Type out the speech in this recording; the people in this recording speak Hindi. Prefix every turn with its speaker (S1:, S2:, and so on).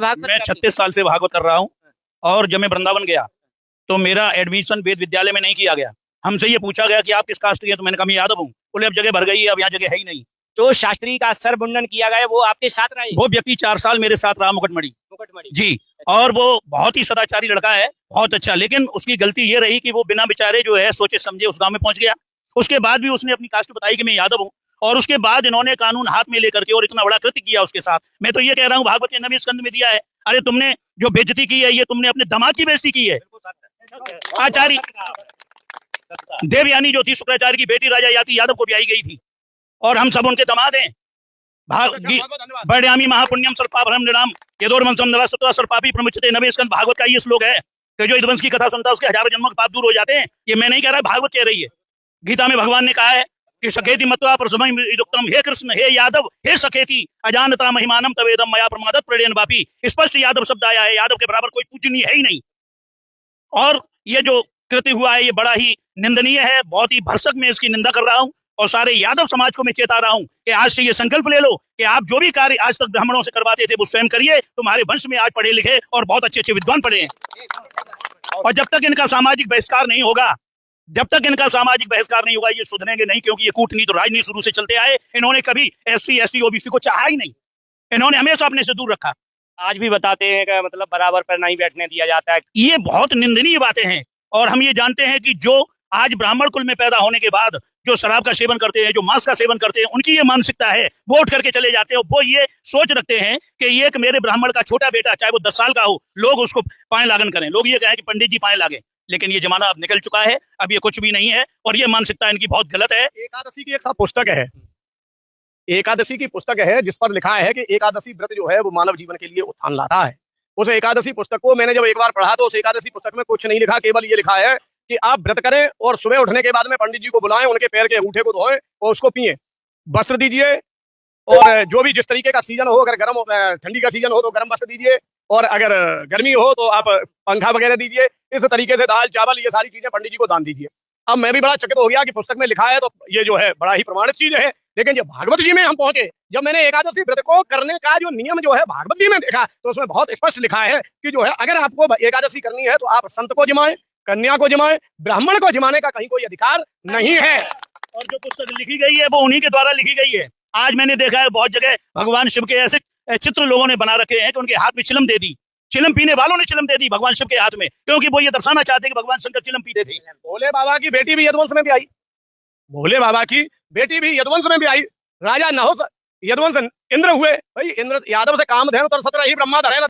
S1: भागवत
S2: मैं
S1: करनी
S2: 36 साल से भागवत कर रहा हूँ। और जब मैं वृंदावन गया तो मेरा एडमिशन वेद विद्यालय में नहीं किया गया। हमसे ये पूछा गया कि आप किस कास्ट के हैं, तो मैंने कहा मैं यादव हूँ। बोले अब जगह भर गई है, अब यहाँ जगह है ही नहीं।
S1: जो शास्त्री का सर मुंडन किया गया है, वो आपके साथ रहा है?
S2: वो व्यक्ति 4 साल मेरे साथ रहा, मुकुटमणि
S1: मुकुटमणि।
S2: जी। और वो बहुत ही सदाचारी लड़का है, बहुत अच्छा। लेकिन उसकी गलती ये रही कि वो बिना बेचारे जो है सोचे समझे उस गांव में पहुंच गया। उसके बाद भी उसने अपनी कास्ट बताई कि मैं यादव हूँ। और उसके बाद इन्होंने कानून हाथ में लेकर के और इतना बड़ा कृत्य किया उसके साथ। मैं तो ये कह रहा हूँ भागवत के 9वें स्कंद में दिया है। अरे तुमने जो बेइज्जती की है, ये तुमने अपने दामाद की बेइज्जती की है। आचार्य देवयानी जो थी शुक्राचार्य की बेटी, राजा याति यादव को ब्याही गई थी, और हम सब उनके दामाद हैं। बड़यामी महापुण्यम सर्पाभरम नृणाम यदोर्वंशम नरा सत्वा सर्पापी प्रमुचते। 9वें स्कंद भागवत का ये श्लोक है कि जो यदुवंश की कथा सुनता है उसके हजारों जन्मों के पाप दूर हो जाते हैं। ये मैं नहीं कह रहा, भागवत कह रही है। गीता में भगवान ने कहा है कि सखेति मत्वा प्रसमयुक्तम, हे कृष्ण हे यादव हे सखेति अजानता महिमानम तवेदम मया प्रमादत प्रणयन वापी। स्पष्ट यादव शब्द आया है। यादव के बराबर कोई पूजनीय है ही नहीं। और ये जो कृत्य हुआ है ये बड़ा ही निंदनीय है, बहुत ही भरसक मैं इसकी निंदा कर रहा हूँ। और सारे यादव समाज को मैं चेता रहा हूँ कि आज से ये संकल्प ले लो कि आप जो भी कार्य आज तक ब्राह्मणों से करवाते थे वो स्वयं करिए। तुम्हारे वंश में आज पढ़े लिखे और बहुत अच्छे अच्छे विद्वान पढ़े हैं। और जब तक इनका सामाजिक बहिष्कार नहीं होगा, जब तक इनका सामाजिक बहिष्कार नहीं होगा, ये सुधरेंगे नहीं। क्योंकि ये कूटनीति और राजनीति शुरू से चलते आए। इन्होंने कभी SC ST OBC को चाहा ही नहीं। इन्होंने हमेशा अपने से दूर रखा।
S1: आज भी बताते हैं कि मतलब बराबर पर नहीं बैठने दिया जाता है।
S2: ये बहुत निंदनीय बातें हैं। और हम ये जानते हैं कि जो आज ब्राह्मण कुल में पैदा होने के बाद जो शराब का सेवन करते हैं, जो मांस का सेवन करते हैं, उनकी ये मानसिकता है। वो उठ करके चले जाते हैं। वो ये सोच रखते हैं कि ये एक मेरे ब्राह्मण का छोटा बेटा, चाहे वो 10 साल का हो, लोग उसको पाए लागन करें। लोग ये कहें कि पंडित जी पाए लागे। लेकिन ये जमाना अब निकल चुका है, अब ये कुछ भी नहीं है। और ये मानसिकता इनकी बहुत गलत है।
S3: एकादशी की एक पुस्तक है, एकादशी की पुस्तक है जिस पर लिखा है कि एकादशी व्रत जो है वो मानव जीवन के लिए उत्थान लाता है। उस एकादशी पुस्तक को मैंने जब एक बार पढ़ा तो उस एकादशी पुस्तक में कुछ नहीं लिखा, केवल ये लिखा है कि आप व्रत करें और सुबह उठने के बाद में पंडित जी को बुलाएं, उनके पैर के अंगूठे को धोएं और उसको पिए, वस्त्र दीजिए। और जो भी जिस तरीके का सीजन हो, अगर गर्म ठंडी का सीजन हो तो गर्म वस्त्र दीजिए, और अगर गर्मी हो तो आप पंखा वगैरह दीजिए। इस तरीके से दाल चावल ये सारी चीजें पंडित जी को दान दीजिए। अब मैं भी बड़ा चकित हो गया कि पुस्तक में लिखा है तो ये जो है बड़ा ही प्रमाणित चीज है। लेकिन जब भागवत जी में हम पहुंचे, जब मैंने एकादशी व्रत को करने का जो नियम जो है भागवत जी में देखा, तो उसमें बहुत स्पष्ट लिखा है कि जो है अगर आपको एकादशी करनी है तो आप संत को जिमाएं, कन्या को जिमाएं, ब्राह्मण को जिमाने का कहीं कोई अधिकार नहीं है।
S2: और जो पुस्तक लिखी गई है वो उन्हीं के द्वारा लिखी गई है। आज मैंने देखा है बहुत जगह भगवान शिव के ऐसे चित्र लोगों ने बना रखे हैं कि उनके हाथ में चिलम दे दी। चिलम पीने वालों ने चिलम दे दी भगवान शिव के हाथ में, क्योंकि वो ये दर्शाना चाहते हैं कि भगवान शंकर चिलम पीते थे।
S3: भोले बाबा की बेटी भी यदुवंश में भी आई, भोले बाबा की बेटी भी यदुवंश में भी आई। राजा नहुष यदुवंश इंद्र हुए। भाई इंद्र यादव से काम धैर्य तो 17 ही ब्रह्मा धरे।